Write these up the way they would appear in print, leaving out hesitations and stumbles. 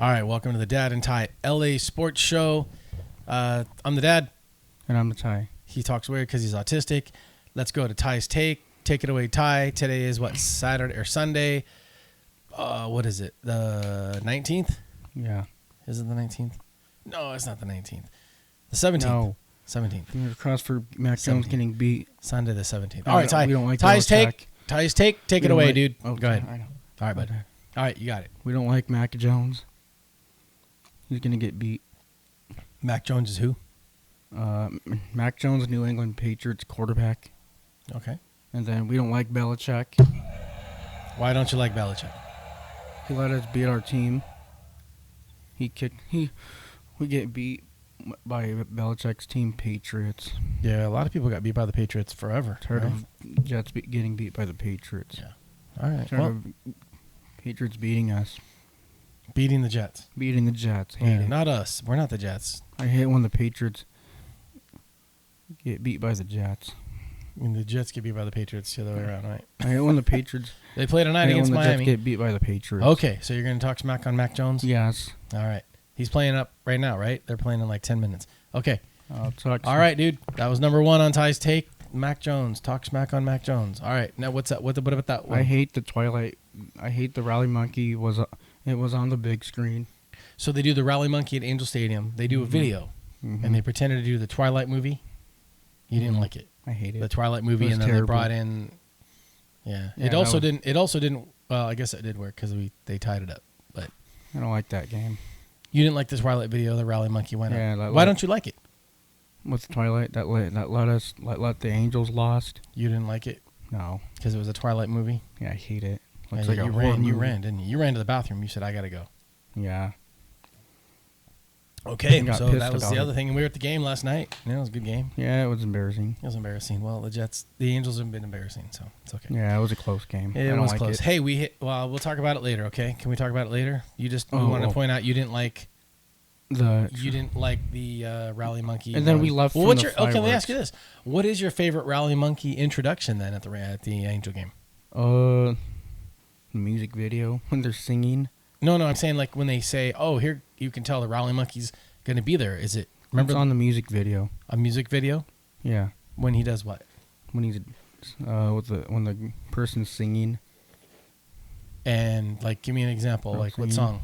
All right, welcome to the Dad and Ty L.A. Sports Show. I'm the dad. And I'm the Ty. He talks weird because he's autistic. Let's go to Ty's Take. Take it away, Ty. Today is what, Saturday or Sunday? What is it? The 19th? Yeah. Is it the 19th? No, it's not the 19th. The 17th. No. 17th. Fingers crossed for Mac Jones 17th. getting beat. Sunday the 17th. All right, Ty. We don't like Ty's Take. Belichick. Ty's Take. Take it away, dude. Oh, go ahead. I know. All right, bud. Okay. All right, you got it. We don't like Mac Jones. He's going to get beat. Mac Jones is who? Mac Jones, New England Patriots quarterback. Okay. And then we don't like Belichick. Why don't you like Belichick? He let us beat our team. We get beat by Belichick's team, Patriots. Yeah, a lot of people got beat by the Patriots forever. Tired right? of Jets getting beat by the Patriots. Yeah. All right. Tired Well, of Patriots beating us. beating the Jets. Beating the Jets. Hate Yeah, it. not us. We're not the Jets. I hate when the Patriots get beat by the Jets. I mean, the Jets get beat by the Patriots the other way around, right? I hate when the Patriots. They played tonight I hate against when the Miami. Jets get beat by the Patriots. Okay, so you're going to talk smack on Mac Jones? Yes. All right. He's playing up right now, right? They're playing in like 10 minutes. Okay. I'll talk. All right, dude. That was number one on Ty's Take. Mac Jones. Talk smack on Mac Jones. All right. Now, what's that? What about that one? I hate the Twilight. I hate the Rally Monkey. It was on the big screen. So they do the Rally Monkey at Angel Stadium. They do a video, and they pretended to do the Twilight movie. You didn't like it. I hate The it. Twilight movie, It was and then terrible. they brought in. Yeah. Yeah, It that also was- didn't. It also didn't. Well, I guess it did work because they tied it up. But I don't like that game. you didn't like this Twilight video. The Rally Monkey went Yeah, up. that Why let- don't you like it? With Twilight, that let the Angels lost. You didn't like it No. because it was a Twilight movie. Yeah, I hate it. Yeah, Looks like a you horror ran. You movie. ran, didn't you? You ran to the bathroom. You said, "I gotta go." Yeah. Okay, I got so pissed that was about the it. other thing. And we were at the game last night. Yeah, it was a good game. Yeah, it was embarrassing. It was embarrassing. Well, the Angels have been embarrassing, so it's okay. Yeah, it was a close game. I It don't was like close. It. Hey, we'll talk about it later. Okay, can we talk about it later? You Oh, wanted to oh. point out you didn't like the Rally Monkey. And then one. we left Well, from what's the your? Okay, let me fireworks. ask you this: what is your favorite Rally Monkey introduction then at the Angel game? Music video when they're singing. No, I'm saying like when they say, "Oh, here you can tell the Rally Monkey's going to be there." Is it Remember on the music video? a music video Yeah, when he does what? when he's when the person's singing. And like, give me an example. Like what Singing. song?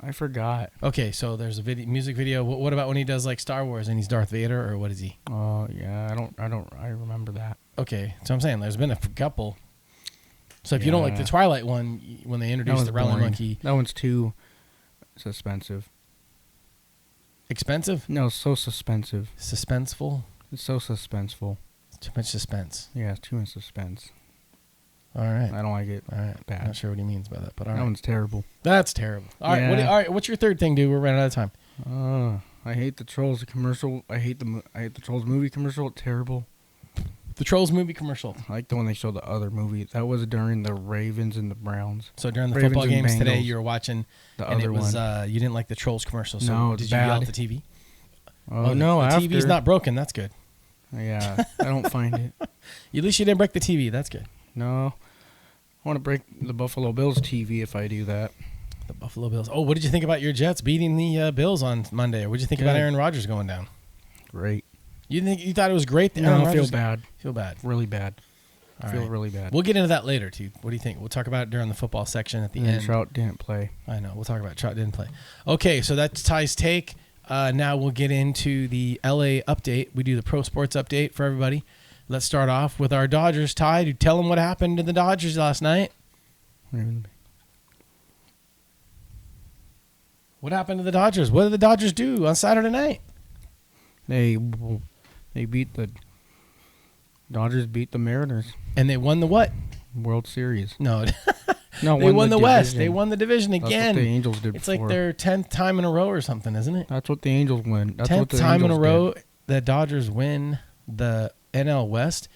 I forgot. Okay, so there's a music video. What about when he does like Star Wars and he's Darth Vader, or what is he? Oh yeah, I remember that. Okay, so I'm saying there's been a couple. So if you don't like the Yeah. Twilight one, when they That introduced was the Rally boring. Monkey, That one's too suspensive. expensive, No, it's so suspenseful. suspenseful, It's so suspenseful. too much suspense. Yeah, it's too much suspense. All right, I don't like it. all right. Bad. Not sure what he means by that, but all That right. one's terrible. That's terrible. All right, Yeah. all right. What's your third thing, dude? We're running out of time. I hate the Trolls commercial. I hate the Trolls movie commercial. It's terrible. The Trolls movie commercial. I like the one they showed the other movie. That was during the Ravens and the Browns. So during the Ravens football and games today, Bengals. you were watching, The and other it was one. you didn't like the Trolls commercial. So No, it's did you yell bad. at the TV? Oh no! the After TV's not broken. That's good. Yeah, I don't find it. At least you didn't break the TV. That's good. No, I want to break the Buffalo Bills TV if I do that. The Buffalo Bills. Oh, what did you think about your Jets beating the Bills on Monday? Or what did you think about Good. Aaron Rodgers going down? Great. You thought it was great? That No, Aaron I feel Rodgers- bad. Feel bad. Really bad. All I feel right. really bad. We'll get into that later, too. What do you think? We'll talk about it during the football section at the And then end. Trout didn't play. I know. We'll talk about Trout didn't play. Okay, so that's Ty's Take. Now we'll get into the LA update. We do the pro sports update for everybody. Let's start off with our Dodgers. Ty, you tell them what happened to the Dodgers last night. What happened to the Dodgers? What did the Dodgers do on Saturday night? They beat the Dodgers. Beat the Mariners. And they won the what? World Series. No, No, they won the West. division. They won the division That's again. what the Angels did. It's before. like their 10th time in a row or something, isn't it? That's what the Angels win. That's 10th what the time in a Angels row did. the Dodgers win the NL West.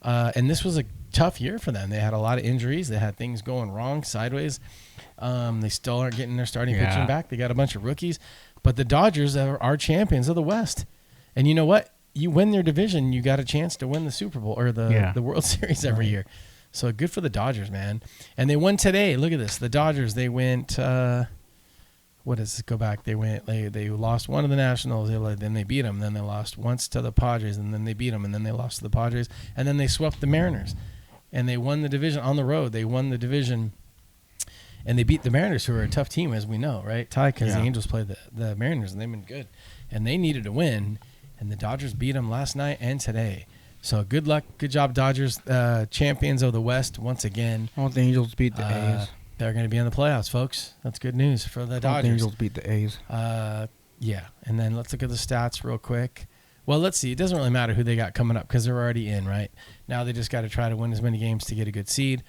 And this was a tough year for them. They had a lot of injuries. They had things going wrong, sideways. They still aren't getting their starting pitching back. They got a bunch of rookies. But the Dodgers are champions of the West. And you know what? You win their division, you got a chance to win the Super Bowl or the World Series every year. So good for the Dodgers, man. And they won today. Look at this. The Dodgers, they went what does it go back? They lost one of the Nationals. Then they beat them. Then they lost once to the Padres, and then they beat them, and then they lost to the Padres, and then they swept the Mariners, and they won the division on the road. They won the division, and they beat the Mariners, who are a tough team, as we know, right, Ty? Because the Angels played the Mariners, and they've been good, and they needed to win, and the Dodgers beat them last night and today. So good luck, good job, Dodgers, champions of the West once again. I want the Angels to beat the A's. They're going to be in the playoffs, folks. That's good news for the Dodgers. I want the Angels beat the A's. Yeah, and then let's look at the stats real quick. Well, let's see. It doesn't really matter who they got coming up because they're already in, right? Now they just got to try to win as many games to get a good seed.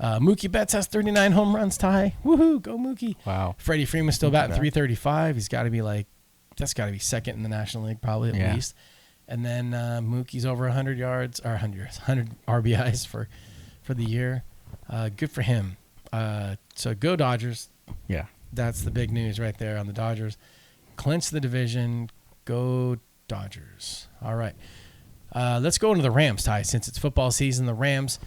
Mookie Betts has 39 home runs, Ty. Woohoo, go Mookie. Wow. Freddie Freeman's still batting 335. He's got to be that's got to be second in the National League probably at least. And then Mookie's over 100 yards or 100 RBIs for the year. Good for him. So go Dodgers. Yeah. That's the big news right there on the Dodgers. Clinch the division. Go Dodgers. All right. Let's go into the Rams, Ty. Since it's football season, the Rams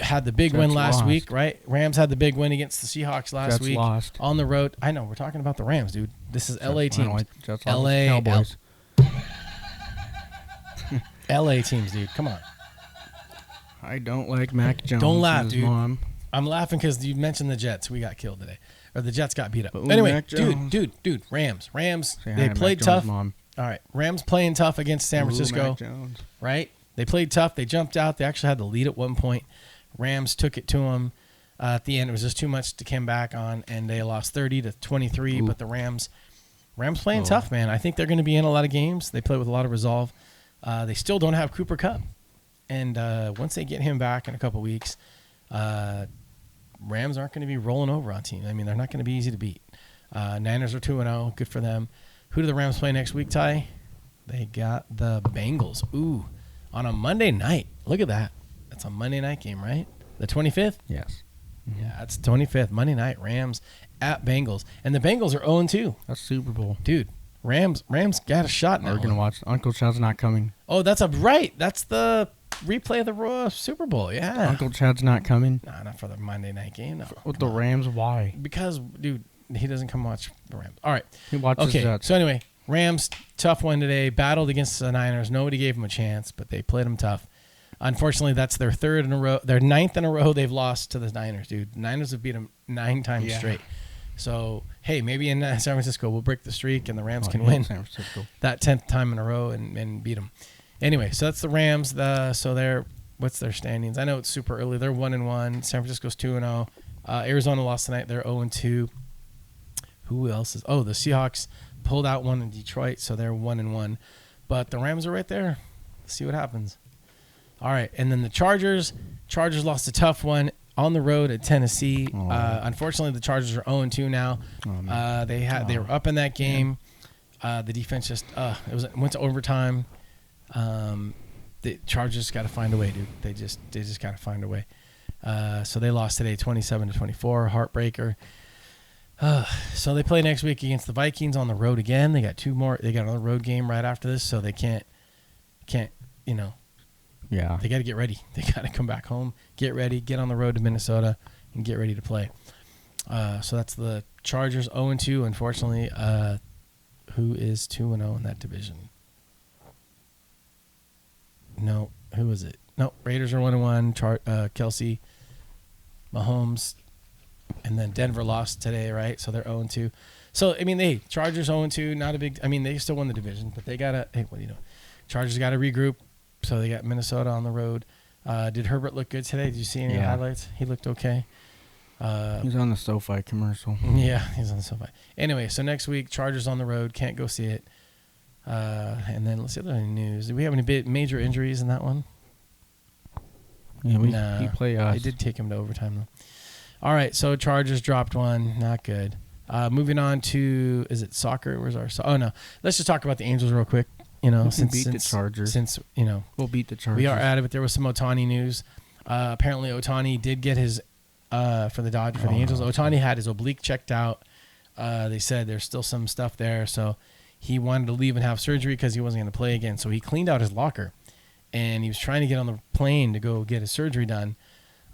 had the big win last week, right? Rams had the big win against the Seahawks last week. Lost. On the road. I know. We're talking about the Rams, dude. This is L.A. teams. L.A. Cowboys. L.A. teams, dude. Come on. I don't like Mac Jones. Don't laugh, and his dude. Mom. I'm laughing because you mentioned the Jets. We got killed today. Or the Jets got beat up. But Anyway, Mac Jones. dude. Rams. Say They hi, played Mac tough. Jones' Mom. All right. Rams playing tough against San Francisco. Mac Jones. Right? They played tough. They jumped out. They actually had the lead at one point. Rams took it to them. At the end, it was just too much to come back on, and they lost 30-23. But the Rams playing tough, man. I think they're going to be in a lot of games. They play with a lot of resolve. They still don't have Cooper Kupp. And once they get him back in a couple weeks, Rams aren't going to be rolling over on teams. I mean, they're not going to be easy to beat. Niners are 2-0. Good for them. Who do the Rams play next week, Ty? They got the Bengals. Ooh, on a Monday night. Look at that. That's a Monday night game, right? The 25th? Yes. Yeah, it's 25th. Monday night. Rams at Bengals. And the Bengals are 0-2. That's Super Bowl. Dude, Rams got a shot now. We're going to watch. Uncle Chad's not coming. Oh, that's right. That's the replay of the Super Bowl. Yeah. Uncle Chad's not coming. Nah, not for the Monday night game. No. With the Rams, why? Because, dude, he doesn't come watch the Rams. All right. He watches Jets. So anyway, Rams, tough one today. Battled against the Niners. Nobody gave them a chance, but they played them tough. Unfortunately, that's their third in a row. Their ninth in a row they've lost to the Niners, dude. The Niners have beat them 9 times straight. So, hey, maybe in San Francisco we'll break the streak and the Rams can win San Francisco. that 10th time in a row and beat them. Anyway, so that's the Rams. What's their standings? I know it's super early. They're 1-1. San Francisco's 2-0. Arizona lost tonight. They're 0-2. Who else is? Oh, the Seahawks pulled out one in Detroit, so they're 1-1. But the Rams are right there. Let's see what happens. All right, and then the Chargers. Chargers lost a tough one on the road at Tennessee. Unfortunately, the Chargers are 0-2 now. They were up in that game. The defense just went to overtime. The Chargers got to find a way, dude. They just got to find a way. So they lost today, 27-24, heartbreaker. So they play next week against the Vikings on the road again. They got 2 more. They got another road game right after this, so they can't. Yeah. They got to get ready. They got to come back home, get ready, get on the road to Minnesota, and get ready to play. So that's the Chargers 0-2. Unfortunately, who is 2-0 in that division? No, who is it? No, Raiders are 1-1. Kelsey, Mahomes, and then Denver lost today, right? So they're 0-2. So I mean, Chargers 0-2. Not a big. I mean, they still won the division, but they gotta. Hey, what are you doing? Chargers got to regroup. So they got Minnesota on the road. Did Herbert look good today? Did you see any highlights? He looked okay. He's on the SoFi commercial. Yeah, he's on the SoFi. Anyway, so next week, Chargers on the road. Can't go see it. And then let's see if there's any news. Did we have any major injuries in that one? Yeah, he played us. They did take him to overtime, though. All right, so Chargers dropped one. Not good. Moving on to, is it soccer? Where's our Oh, no. Let's just talk about the Angels real quick. Since the Chargers. We'll beat the Chargers. We are at it, but there was some Ohtani news. Apparently, Ohtani did get his for the Angels. Ohtani had his oblique checked out. They said there's still some stuff there, so he wanted to leave and have surgery because he wasn't going to play again. So he cleaned out his locker, and he was trying to get on the plane to go get his surgery done.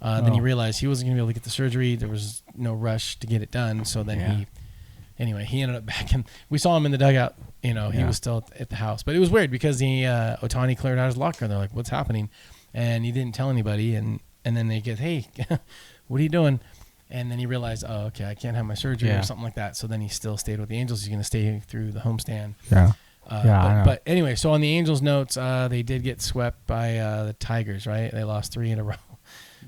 Then he realized he wasn't going to be able to get the surgery. There was no rush to get it done, so then he anyway, he ended up back in. We saw him in the dugout. He was still at the house. But it was weird because Ohtani cleared out his locker. They're like, what's happening? And he didn't tell anybody. And then they get, hey, what are you doing? And then he realized, oh, okay, I can't have my surgery or something like that. So then he still stayed with the Angels. He's going to stay through the homestand. Yeah. But anyway, so on the Angels notes, they did get swept by the Tigers, right? They lost 3 in a row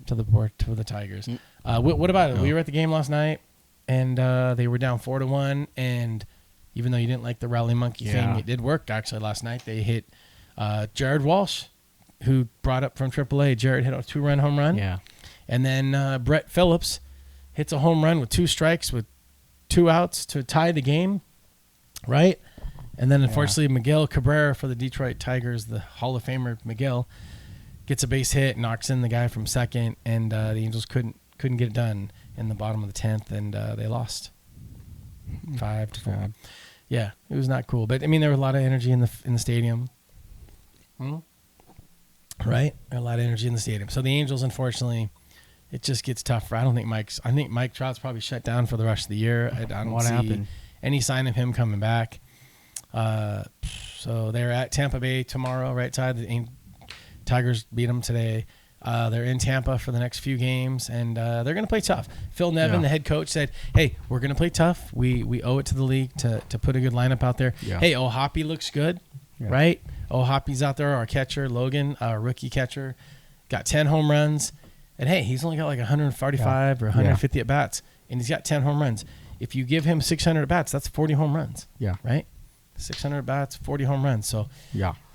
to the Tigers. What about it? We were at the game last night, and they were down 4-1. And even though you didn't like the rally monkey thing, it did work actually last night. They hit Jared Walsh, who brought up from AAA. Jared hit a 2-run home run. Yeah. And then Brett Phillips hits a home run with 2 strikes with 2 outs to tie the game, right? And then, unfortunately, Miguel Cabrera for the Detroit Tigers, the Hall of Famer Miguel, gets a base hit, knocks in the guy from second, and the Angels couldn't get it done in the bottom of the 10th, and they lost 5-4. Yeah, it was not cool. But, I mean, there was a lot of energy in the stadium. Right? A lot of energy in the stadium. So the Angels, unfortunately, it just gets tougher. I think Mike Trout's probably shut down for the rest of the year. I don't see any sign of him coming back. So they're at Tampa Bay tomorrow, right side. The Tigers beat them today. They're in Tampa for the next few games, and they're going to play tough. Phil Nevin, the head coach, said, hey, we're going to play tough. We owe it to the league to put a good lineup out there. Yeah. Hey, O'Hoppe looks good, right? O'Hoppe's out there, our catcher, Logan, our rookie catcher, got 10 home runs. And, hey, he's only got like 145 or 150 at-bats, and he's got 10 home runs. If you give him 600 at-bats, that's 40 home runs. Yeah. Right? 600 at-bats, 40 home runs. So,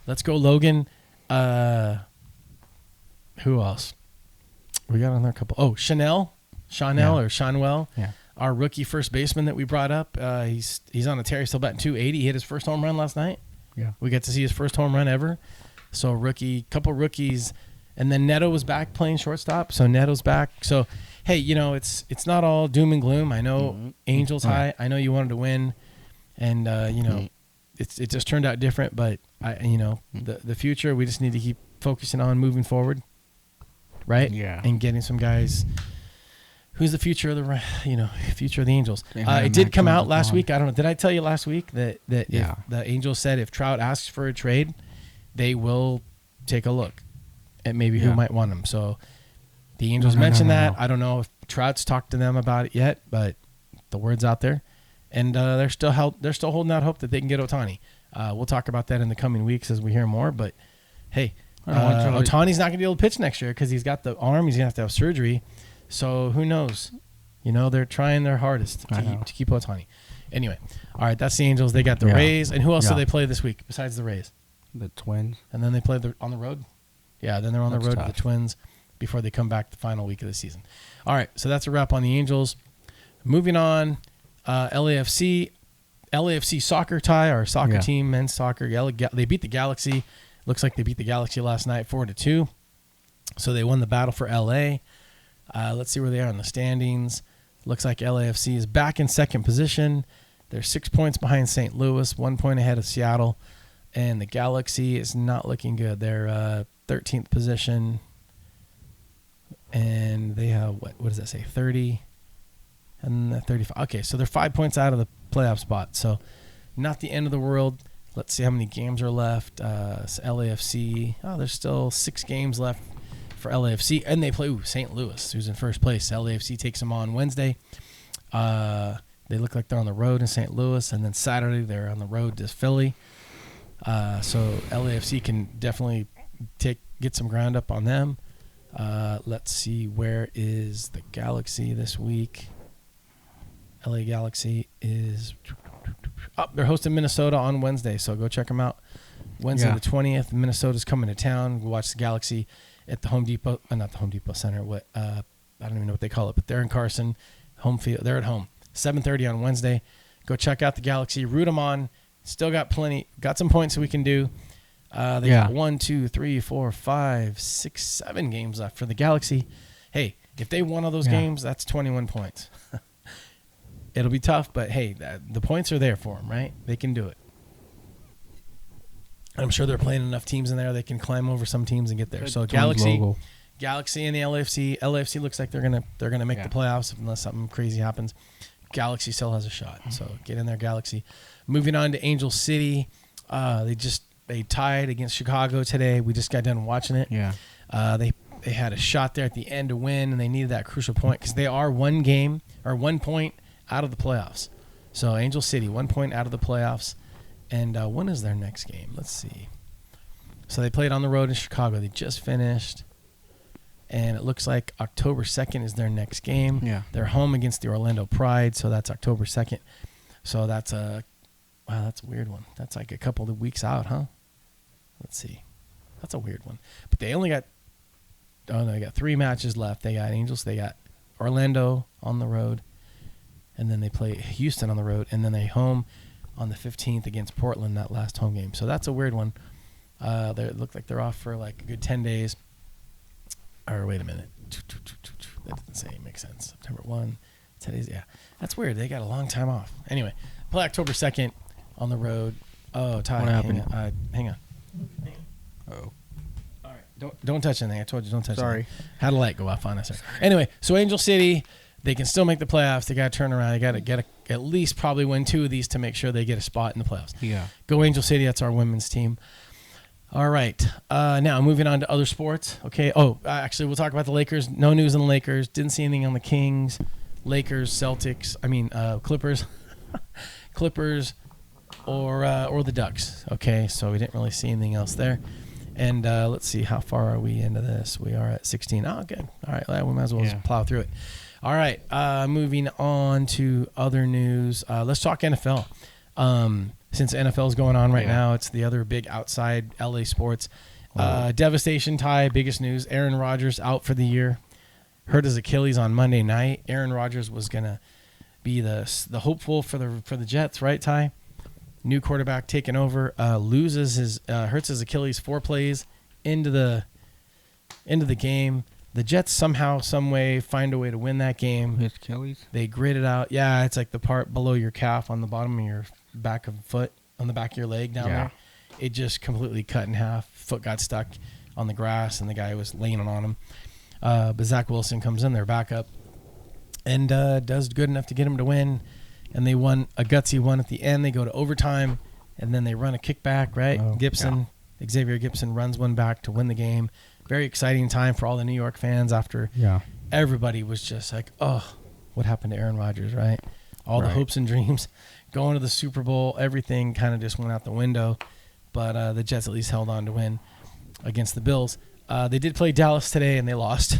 let's go, Logan. Who else? We got on there a couple. Oh, Chanel or Shanwell. Yeah. Our rookie first baseman that we brought up. He's on a tear. He's still batting 280. He hit his first home run last night. Yeah. We got to see his first home run ever. So, couple rookies. And then Neto was back playing shortstop. So, Neto's back. So, hey, it's not all doom and gloom. I know Angels high. I know you wanted to win. And, it just turned out different. But, the future, we just need to keep focusing on moving forward. Right? Yeah. And getting some guys. Who's the future of the Angels? It did come out last week. I don't know. Did I tell you last week that if the Angels said if Trout asks for a trade, they will take a look at maybe who might want him. So the Angels mentioned that. I don't know if Trout's talked to them about it yet, but the word's out there, and they're still holding out hope that they can get Ohtani. We'll talk about that in the coming weeks as we hear more. But hey, Ohtani's not going to be able to pitch next year because he's got the arm. He's going to have surgery. So who knows? They're trying their hardest to keep Ohtani. Anyway, all right, that's the Angels. They got the Rays. And who else do they play this week besides the Rays? The Twins. And then they play on the road? Yeah, then they're on the road to the Twins before they come back the final week of the season. All right, so that's a wrap on the Angels. Moving on, LAFC soccer tie, our soccer team, men's soccer. They beat the Galaxy. Looks like they beat the Galaxy last night 4-2. So they won the battle for LA. Let's see where they are in the standings. Looks like LAFC is back in second position. They're 6 points behind St. Louis, 1 point ahead of Seattle. And the Galaxy is not looking good. They're 13th position. And they have, what does that say, 30 and 35. Okay, so they're 5 points out of the playoff spot. So not the end of the world. Let's see how many games are left. LAFC, there's still 6 games left for LAFC, and they play St. Louis, who's in first place. LAFC takes them on Wednesday. They look like they're on the road in St. Louis, and then Saturday they're on the road to Philly. So LAFC can definitely get some ground up on them. Let's see, where is the Galaxy this week? LA Galaxy is they're hosting Minnesota on Wednesday, so go check them out. Wednesday the 20th, Minnesota's coming to town. We'll watch the Galaxy at the Home Depot, not the Home Depot Center. I don't even know what they call it, but they're in Carson, home field. They're at home. 7:30 on Wednesday. Go check out the Galaxy. Root them on. Still got some points that we can do. They got 1, 2, 3, 4, 5, 6, 7 games left for the Galaxy. Hey, if they won all those games, that's 21 points. It'll be tough, but hey, the points are there for them, right? They can do it. I'm sure they're playing enough teams in there they can climb over some teams and get there. So Galaxy and the LAFC. LAFC looks like they're gonna make the playoffs unless something crazy happens. Galaxy still has a shot. So get in there, Galaxy. Moving on to Angel City. They tied against Chicago today. We just got done watching it. Yeah. They had a shot there at the end to win, and they needed that crucial point because they are 1 point out of the playoffs. So Angel City, 1 point out of the playoffs. And when is their next game? Let's see. So they played on the road in Chicago. They just finished. And it looks like October 2nd is their next game. Yeah. They're home against the Orlando Pride, so that's October 2nd. So that's a weird one. That's like a couple of weeks out, huh? Let's see. That's a weird one. But they only got they got 3 matches left. They got Angels, they got Orlando on the road, and then they play Houston on the road, and then they home on the 15th against Portland, that last home game. So that's a weird one. They look like they're off for like a good 10 days. Or wait a minute. That doesn't say. Makes sense. September 1. 10 days. Yeah. That's weird. They got a long time off. Anyway, play October 2nd on the road. Oh, Ty. What happened? Hang on. Oh. All right. Don't touch anything. I told you don't touch Sorry. anything. Had a light go off on us. Anyway, so Angel City, they can still make the playoffs. They got to turn around. They got to get at least probably win 2 of these to make sure they get a spot in the playoffs. Yeah. Go Angel City. That's our women's team. All right. Now moving on to other sports. Okay. Oh, actually, we'll talk about the Lakers. No news on the Lakers. Didn't see anything on the Kings, Lakers, Celtics. Clippers, Clippers, or the Ducks. Okay. So we didn't really see anything else there. And let's see, how far are we into this? We are at 16. Oh, good. All right. We might as well just plow through it. All right. Moving on to other news. Let's talk NFL. Since NFL is going on right now, it's the other big outside L.A. sports. Devastation, Ty, biggest news. Aaron Rodgers out for the year. Hurt his Achilles on Monday night. Aaron Rodgers was going to be the hopeful for the Jets, right, Ty? New quarterback taking over. Hurts his Achilles 4 plays into the game. The Jets somehow, some way, find a way to win that game. His Achilles? They grit it out. Yeah, it's like the part below your calf on the bottom of your back of foot, on the back of your leg down there. It just completely cut in half. Foot got stuck on the grass, and the guy was laying on him. But Zach Wilson comes in, their backup, and does good enough to get him to win. And they won a gutsy one at the end. They go to overtime, and then they run a kickback, right? Xavier Gibson runs one back to win the game. Very exciting time for all the New York fans after everybody was just like, oh, what happened to Aaron Rodgers, right? All the hopes and dreams going to the Super Bowl, everything kind of just went out the window. But the Jets at least held on to win against the Bills. They did play Dallas today, and they lost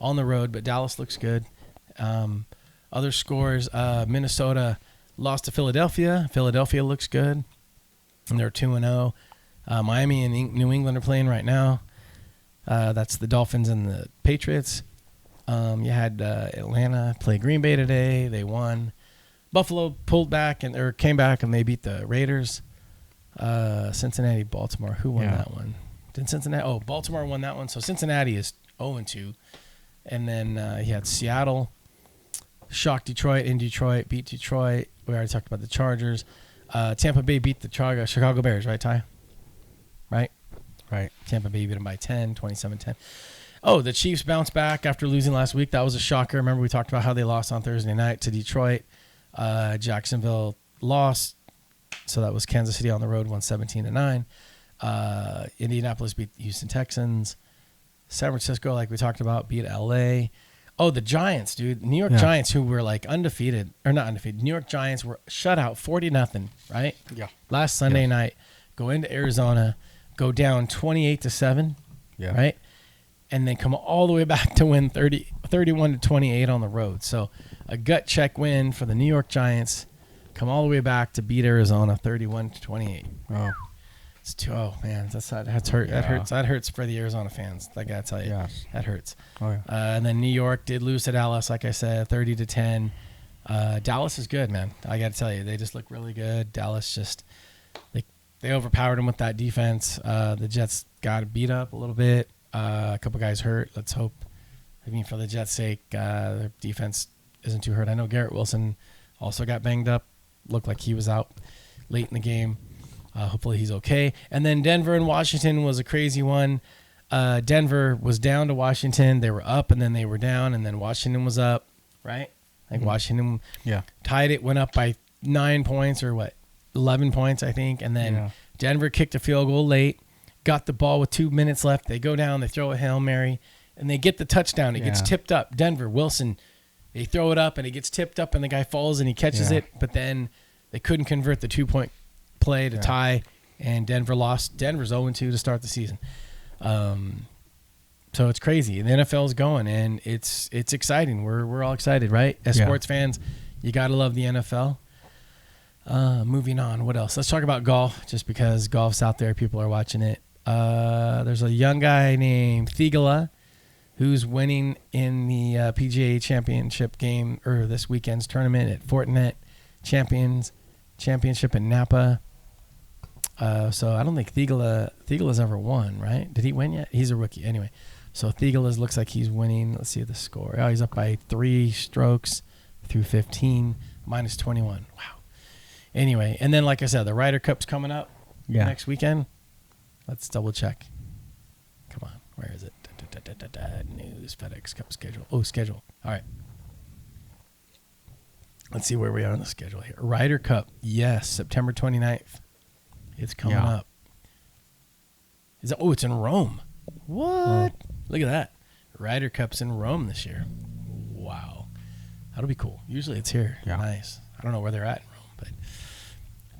on the road, but Dallas looks good. Other scores, Minnesota lost to Philadelphia. Philadelphia looks good, and they're 2-0. Miami and New England are playing right now. That's the Dolphins and the Patriots. You had Atlanta play Green Bay today. They won. Buffalo came back and they beat the Raiders. Cincinnati, Baltimore. Who won that one? Did Cincinnati? Oh, Baltimore won that one. So Cincinnati is 0-2. And then you had Seattle shock Detroit in Detroit, beat Detroit. We already talked about the Chargers. Tampa Bay beat the Chicago Bears, right, Ty? Right. Tampa Bay beat them by 10, 27-10. Oh, the Chiefs bounced back after losing last week. That was a shocker. Remember we talked about how they lost on Thursday night to Detroit. Jacksonville lost. So that was Kansas City on the road, won 17-9. Indianapolis beat the Houston Texans. San Francisco, like we talked about, beat L.A. Oh, the Giants, dude. New York Giants, who were like undefeated, or not undefeated. New York Giants were shut out 40-0, right? Yeah. Last Sunday night, go into Arizona, go down 28-7, right? And then come all the way back to win 31-28 on the road. So a gut check win for the New York Giants. Come all the way back to beat Arizona 31-28. Oh. Oh man, that's hurt. That hurts for the Arizona fans. I gotta tell you, that hurts. Oh yeah. And then New York did lose to Dallas, like I said, 30-10. Dallas is good, man. I gotta tell you, they just look really good. Dallas just they overpowered them with that defense. The Jets got beat up a little bit. A couple guys hurt. Let's hope. I mean, for the Jets' sake, their defense isn't too hurt. I know Garrett Wilson also got banged up. Looked like he was out late in the game. Hopefully he's okay. And then Denver and Washington was a crazy one. Denver was down to Washington. They were up, and then they were down, and then Washington was up, right? Like Washington Yeah. tied it, went up by 9 points or 11 points, I think. And then Denver kicked a field goal late, got the ball with 2 minutes left. They go down, they throw a Hail Mary, and they get the touchdown. It gets tipped up. Denver, Wilson, they throw it up, and it gets tipped up, and the guy falls, and he catches it. But then they couldn't convert the 2-point play to tie, and Denver lost. Denver's 0-2 to start the season. So it's crazy. The NFL's going, and it's exciting. We're all excited, right? As sports fans, you got to love the NFL. Moving on. What else? Let's talk about golf, just because golf's out there. People are watching it. There's a young guy named Thigala who's winning in the PGA Championship game, or this weekend's tournament at Fortinet Championship in Napa. So I don't think Thigala's ever won, right? Did he win yet? He's a rookie. Anyway, so Thigala looks like he's winning. Let's see the score. Oh, he's up by 3 strokes through 15, minus 21. Wow. Anyway, and then like I said, the Ryder Cup's coming up next weekend. Let's double check. Come on. Where is it? News, FedEx Cup schedule. Oh, schedule. All right. Let's see where we are on the schedule here. Ryder Cup. Yes, September 29th. It's coming up. It's in Rome. What? Oh. Look at that. Ryder Cup's in Rome this year. Wow. That'll be cool. Usually it's here. Yeah. Nice. I don't know where they're at in Rome, but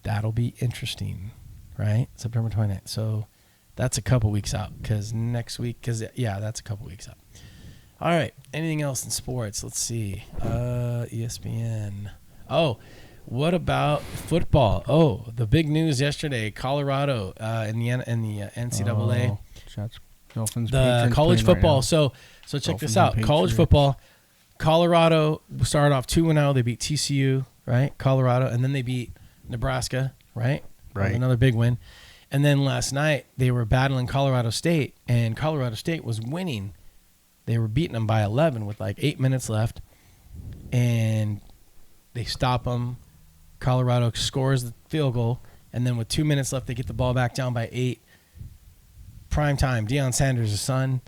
that'll be interesting, right? September 29th. So that's a couple weeks out, because next week, that's a couple weeks out. All right. Anything else in sports? Let's see. ESPN. Oh, what about football? Oh, the big news yesterday, Colorado in the NCAA. The college football. Right, so check this out. College football. Colorado started off 2-0. They beat TCU, right? Colorado, and then they beat Nebraska, right? Right. Another big win. And then last night they were battling Colorado State, and Colorado State was winning. They were beating them by 11 with like 8 minutes left, and they stop them. Colorado scores the field goal, and then with 2 minutes left, they get the ball back down by 8. Prime time. Deion Sanders' son,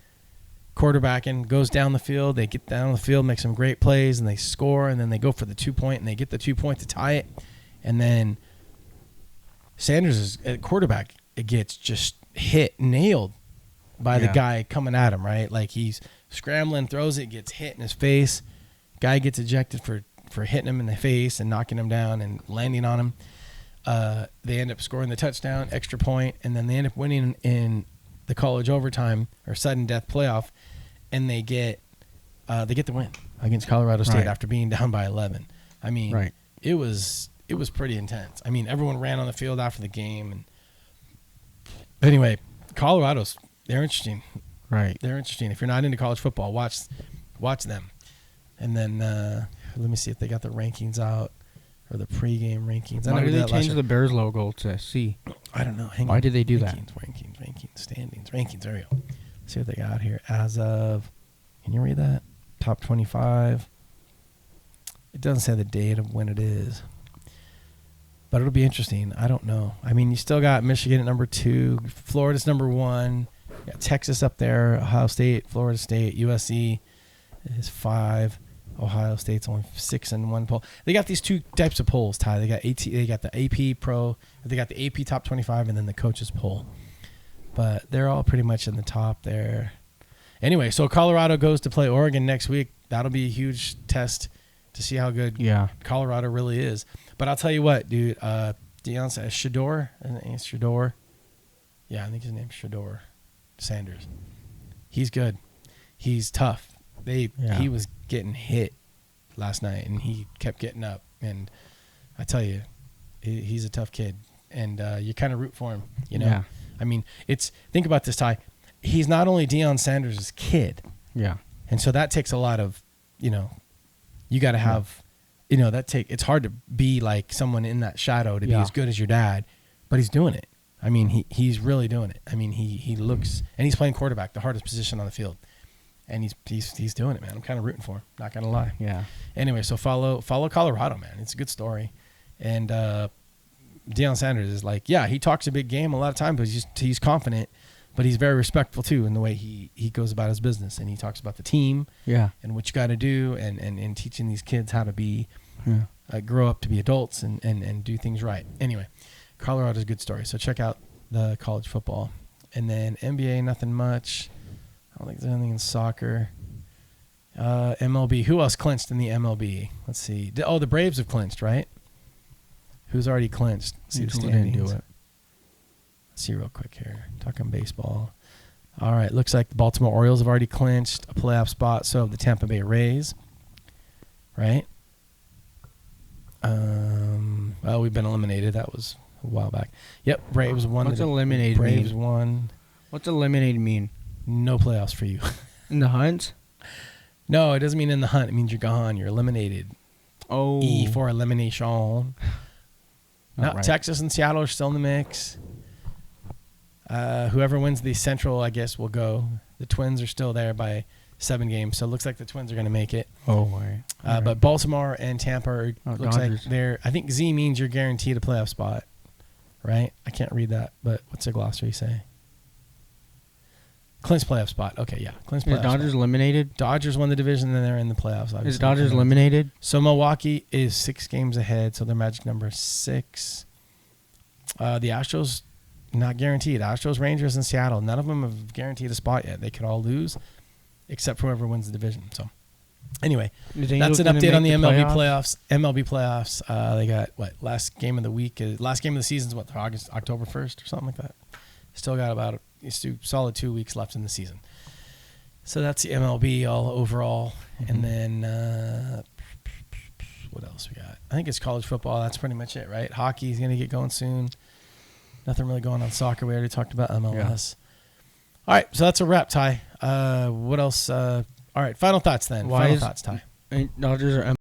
quarterbacking, goes down the field. They get down the field, make some great plays, and they score, and then they go for the 2-point, and they get the 2-point to tie it. And then Sanders' quarterback gets just nailed by the guy coming at him, right? Like he's scrambling, throws it, gets hit in his face. Guy gets ejected for hitting him in the face and knocking him down and landing on him. They end up scoring the touchdown, extra point, and then they end up winning in the college overtime or sudden death playoff, and they get the win against Colorado State after being down by 11. I mean, it was pretty intense. I mean, everyone ran on the field after the game, and anyway, they're interesting. Right. They're interesting. If you're not into college football, watch them. And then let me see if they got the rankings out, or the pregame rankings. Why did they change the Bears logo to C? I don't know. Why did they do that? Rankings, standings, rankings. There we go. Let's see what they got here. As of, can you read that? Top 25. It doesn't say the date of when it is, but it'll be interesting. I don't know. I mean, you still got Michigan at number 2, Florida's number 1, you got Texas up there, Ohio State, Florida State, USC is 5. Ohio State's only 6 in one poll. They got these 2 types of polls, Ty. They got the AP Pro, they got the AP Top 25, and then the coaches poll. But they're all pretty much in the top there. Anyway, so Colorado goes to play Oregon next week. That'll be a huge test to see how good Colorado really is. But I'll tell you what, dude. Deion says Shedeur. Yeah, I think his name's Shedeur Sanders. He's good. He's tough. He was getting hit last night, and he kept getting up. And I tell you, he's a tough kid, and you kind of root for him. You know, I mean, think about this, Ty. He's not only Deion Sanders' kid, and so that takes a lot of, you got to have, it's hard to be like someone in that shadow to be as good as your dad, but he's doing it. I mean, he's really doing it. I mean, he looks, and he's playing quarterback, the hardest position on the field. And he's doing it, man. I'm kind of rooting for him. Not gonna lie. Yeah. Anyway, so follow Colorado, man. It's a good story. And Deion Sanders is like, he talks a big game a lot of times, but he's confident. but he's very respectful too in the way he goes about his business, and he talks about the team, and what you got to do, and teaching these kids how to be grow up to be adults and do things right. Anyway, Colorado's a good story. So check out the college football, and then NBA, nothing much. I don't think there's anything in soccer. MLB. Who else clinched in the MLB? Let's see. The Braves have clinched, right? Who's already clinched? Let's see the standings. Didn't do it. Let's see real quick here. Talking baseball. All right. Looks like the Baltimore Orioles have already clinched a playoff spot. So have the Tampa Bay Rays. Right? Well, we've been eliminated. That was a while back. Yep. Braves won. What's eliminated mean? Braves won. What's eliminated mean? No playoffs for you. In the hunt? No, it doesn't mean in the hunt. It means you're gone. You're eliminated. Oh. E for elimination. Right. Texas and Seattle are still in the mix. Whoever wins the Central, I guess, will go. The Twins are still there by 7 games, so it looks like the Twins are going to make it. Oh, right. But Baltimore and Tampa looks Dodgers. like they're. I think Z means you're guaranteed a playoff spot, right? I can't read that, but what's the glossary say? Clint's playoff spot. Okay, yeah. Clint's playoff Is Dodgers spot. eliminated? Dodgers won the division, and they're in the playoffs. Obviously. Is Dodgers eliminated? So Milwaukee is 6 games ahead, so their magic number is 6. The Astros, not guaranteed. Astros, Rangers, and Seattle, none of them have guaranteed a spot yet. They could all lose, except for whoever wins the division. So, anyway, that's an update on the MLB playoffs. MLB playoffs. They got last game of the season is October 1st or something like that. Still got about solid 2 weeks left in the season. So that's the MLB all overall. And then what else we got? I think it's college football. That's pretty much it, right? Hockey's going to get going soon. Nothing really going on soccer. We already talked about MLS. Yeah. All right, so that's a wrap, Ty. What else? All right, final thoughts then. Final thoughts, Ty. Dodgers are